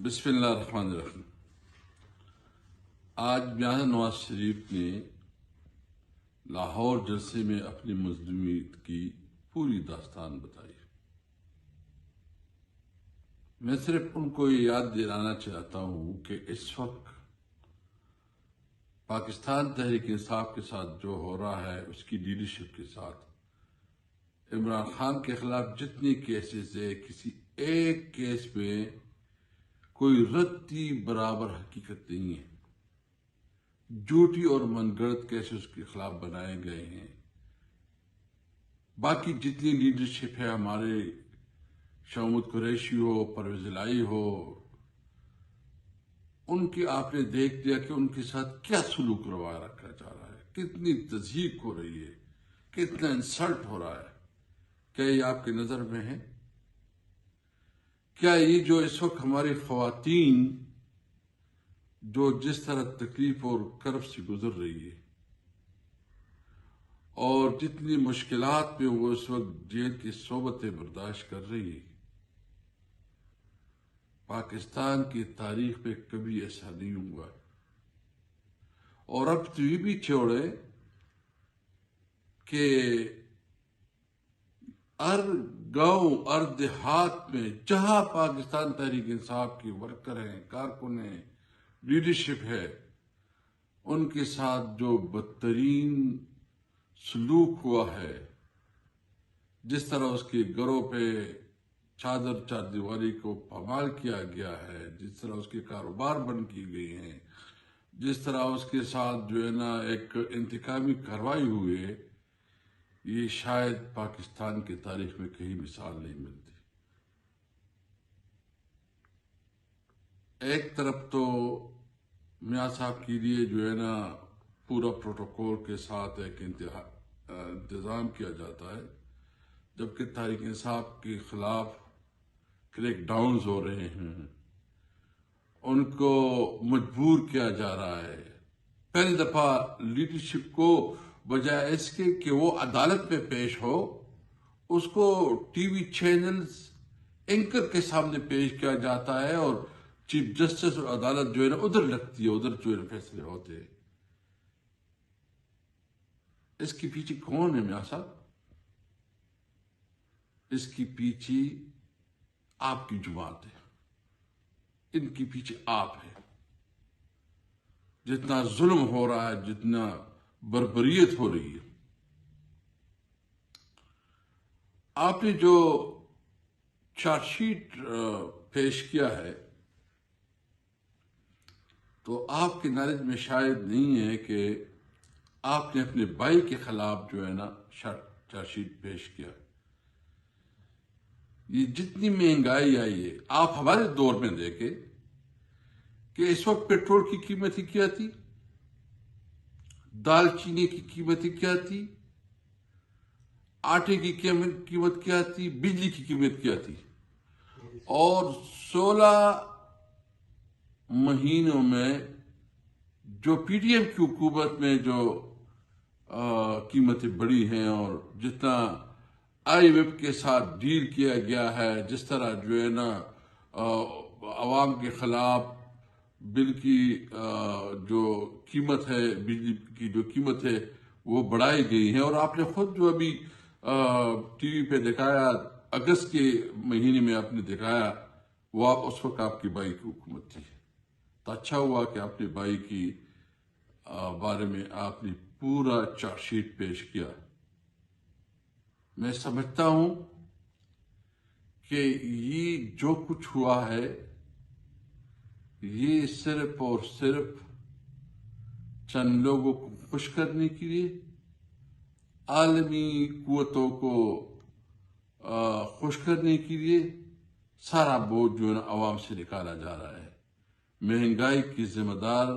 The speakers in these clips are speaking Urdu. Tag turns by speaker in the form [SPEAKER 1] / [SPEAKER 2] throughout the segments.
[SPEAKER 1] بسم اللہ الرحمن الرحیم۔ آج میاں نواز شریف نے لاہور جلسے میں اپنی مظلومیت کی پوری داستان بتائی۔ میں صرف ان کو یہ یاد دلانا چاہتا ہوں کہ اس وقت پاکستان تحریک انصاف کے ساتھ جو ہو رہا ہے، اس کی لیڈرشپ کے ساتھ عمران خان کے خلاف جتنے کیسز ہے، کسی ایک کیس میں کوئی رتی برابر حقیقت نہیں ہے۔ جھوٹی اور من گھڑت کیسے اس کے خلاف بنائے گئے ہیں۔ باقی جتنی لیڈرشپ ہے، ہمارے شومت قریشی ہو، پرویز الہی ہو، ان کی آپ نے دیکھ لیا کہ ان کے ساتھ کیا سلوک روا رکھا جا رہا ہے، کتنی تضحیک ہو رہی ہے، کتنا انسلٹ ہو رہا ہے۔ کیا یہ آپ کی نظر میں ہے؟ کیا یہ جو اس وقت ہماری خواتین جو جس طرح تکلیف اور کرب سے گزر رہی ہے اور جتنی مشکلات میں وہ اس وقت جیل کی صحبتیں برداشت کر رہی ہے، پاکستان کی تاریخ میں کبھی ایسا نہیں ہوا۔ اور اب تو یہ بھی چھوڑے کہ ہر گاؤں ہر دیہات میں جہاں پاکستان تحریک انصاف کے ورکر ہیں، کارکن ہیں، لیڈرشپ ہے، ان کے ساتھ جو بدترین سلوک ہوا ہے، جس طرح اس کے گھروں پہ چار دیواری کو پامال کیا گیا ہے، جس طرح اس کے کاروبار بند کی گئی ہیں، جس طرح اس کے ساتھ جو ہے نا ایک انتقامی کارروائی ہوئی ہے، یہ شاید پاکستان کی تاریخ میں کہیں مثال نہیں ملتی۔ ایک طرف تو میاں صاحب کے لیے جو ہے نا پورا پروٹوکول کے ساتھ ایک انتظام کیا جاتا ہے، جبکہ تحریک انصاف کے خلاف کریک ڈاؤنز ہو رہے ہیں، ان کو مجبور کیا جا رہا ہے۔ پہلی دفعہ لیڈرشپ کو بجائے اس کے کہ وہ عدالت میں پیش ہو، اس کو ٹی وی چینلز اینکر کے سامنے پیش کیا جاتا ہے، اور چیف جسٹس اور عدالت جو ہے نا ادھر لگتی ہے، ادھر جو ہے فیصلے ہوتے ہیں۔ اس کے پیچھے کون ہے میاں صاحب؟ اس کے پیچھے آپ کی جماعت ہے، ان کے پیچھے آپ ہے۔ جتنا ظلم ہو رہا ہے، جتنا بربریت ہو رہی ہے، آپ نے جو چارج شیٹ پیش کیا ہے، تو آپ کے نالج میں شاید نہیں ہے کہ آپ نے اپنے بھائی کے خلاف جو ہے نا چارج شیٹ پیش کیا۔ یہ جتنی مہنگائی آئی ہے، آپ ہمارے دور میں دیکھیں کہ اس وقت پیٹرول کی قیمتیں کیا تھی، دال چینی کی قیمتیں کیا تھی، آٹے کی قیمت کیا تھی، بجلی کی قیمت کیا تھی، اور 16 مہینوں میں جو پی ٹی ایم کی حکومت میں جو قیمتیں بڑھی ہیں، اور جتنا آئی ایم ایف کے ساتھ ڈیل کیا گیا ہے، جس طرح جو ہے نا عوام کے خلاف بل کی جو قیمت ہے، بجلی کی جو قیمت ہے، وہ بڑھائی گئی ہے۔ اور آپ نے خود جو ابھی ٹی وی پہ دکھایا، اگست کے مہینے میں آپ نے دکھایا، وہ اس وقت آپ کے بھائی کی حکومت تھی۔ تو اچھا ہوا کہ اپنے بھائی کی بارے میں آپ نے پورا چارج شیٹ پیش کیا۔ میں سمجھتا ہوں کہ یہ جو کچھ ہوا ہے، یہ صرف اور صرف چند لوگوں کو خوش کرنے کے لیے، عالمی قوتوں کو خوش کرنے کے لیے سارا بوجھ جو ہے نا عوام سے نکالا جا رہا ہے۔ مہنگائی کی ذمہ دار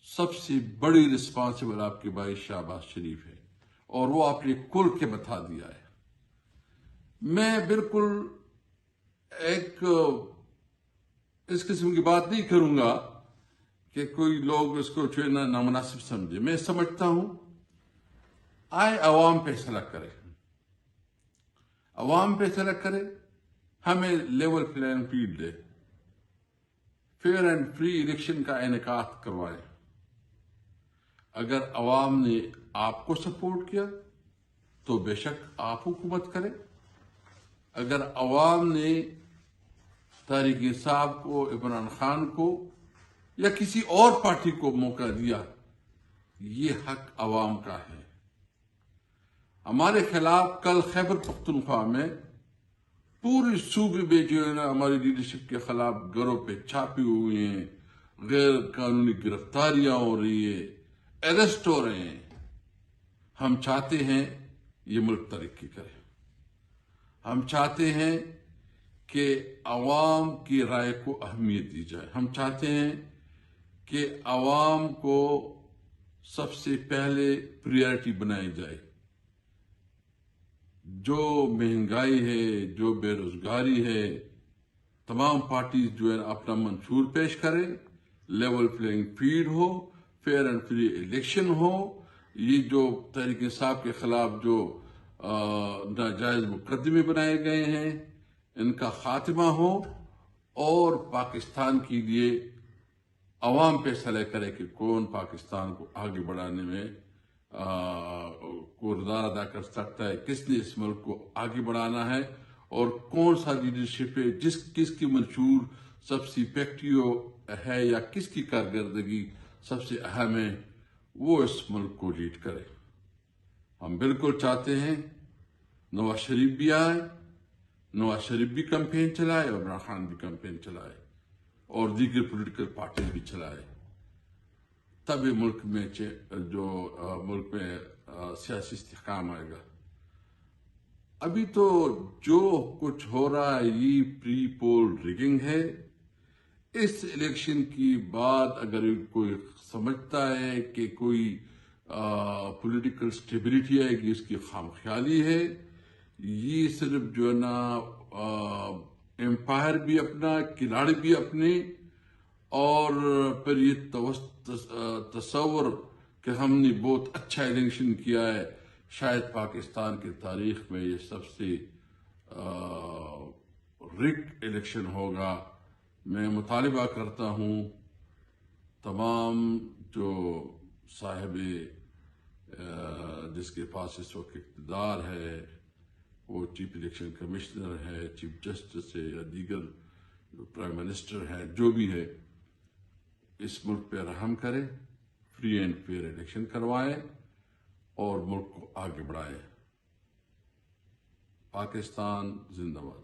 [SPEAKER 1] سب سے بڑی رسپانسبل آپ کے بھائی شہباز شریف ہے، اور وہ آپ نے کل کے بتا دیا ہے۔ میں بالکل ایک اس قسم کی بات نہیں کروں گا کہ کوئی لوگ اس کو جو ہے نا نامناسب سمجھے۔ میں سمجھتا ہوں آئے عوام فیصلہ کرے، عوام فیصلہ کرے، ہمیں لیول پلین فیلڈ دے۔ فیئر اینڈ فری الیکشن کا انعقاد کروائیں۔ اگر عوام نے آپ کو سپورٹ کیا تو بے شک آپ حکومت کریں، اگر عوام نے تحریک انصاف کو، عمران خان کو یا کسی اور پارٹی کو موقع دیا، یہ حق عوام کا ہے۔ ہمارے خلاف کل خیبر پختونخوا میں پوری صوبے میں جو ہے نا ہماری لیڈرشپ کے خلاف گھروں پہ چھاپے ہوئے ہیں، غیر قانونی گرفتاریاں ہو رہی ہیں، اریسٹ ہو رہے ہیں۔ ہم چاہتے ہیں یہ ملک ترقی کرے، ہم چاہتے ہیں کہ عوام کی رائے کو اہمیت دی جائے، ہم چاہتے ہیں کہ عوام کو سب سے پہلے پریارٹی بنائی جائے۔ جو مہنگائی ہے، جو بے روزگاری ہے، تمام پارٹیز جو ہے اپنا منشور پیش کریں، لیول پلینگ فیلڈ ہو، فیئر اینڈ فری الیکشن ہو، یہ جو تحریک انصاف کے خلاف جو ناجائز مقدمے بنائے گئے ہیں ان کا خاتمہ ہو، اور پاکستان کے لیے عوام فیصلہ کرے کہ کون پاکستان کو آگے بڑھانے میں کردار ادا کر سکتا ہے، کس نے اس ملک کو آگے بڑھانا ہے، اور کون سا لیڈرشپ ہے کس کی منشور سب سے افیکٹو ہے یا کس کی کارکردگی سب سے اہم ہے، وہ اس ملک کو لیڈ کرے۔ ہم بالکل چاہتے ہیں نواز شریف بھی آئے، نواز شریف بھی کمپین چلائے، اور عمران خان بھی کمپین چلائے، اور دیگر پولیٹیکل پارٹیز بھی چلائے، تب ملک میں سیاسی استحکام آئے گا۔ ابھی تو جو کچھ ہو رہا ہے یہ پری پول ریگنگ ہے۔ اس الیکشن کی بات اگر کوئی سمجھتا ہے کہ کوئی پولیٹیکل سٹیبلٹی آئے گی، اس کی خام خیالی ہے۔ یہ صرف جو ہے نا امپائر بھی اپنا، کھلاڑی بھی اپنے، اور پھر یہ تصور کہ ہم نے بہت اچھا الیکشن کیا ہے، شاید پاکستان کی تاریخ میں یہ سب سے رگڈ الیکشن ہوگا۔ میں مطالبہ کرتا ہوں تمام جو صاحب جس کے پاس اس وقت اقتدار ہے، وہ چیف الیکشن کمشنر ہے، چیف جسٹس ہے، یا دیگر پرائم منسٹر ہے، جو بھی ہے، اس ملک پہ رحم کرے، فری اینڈ فیئر الیکشن کروائے اور ملک کو آگے بڑھائے۔ پاکستان زندہ باد۔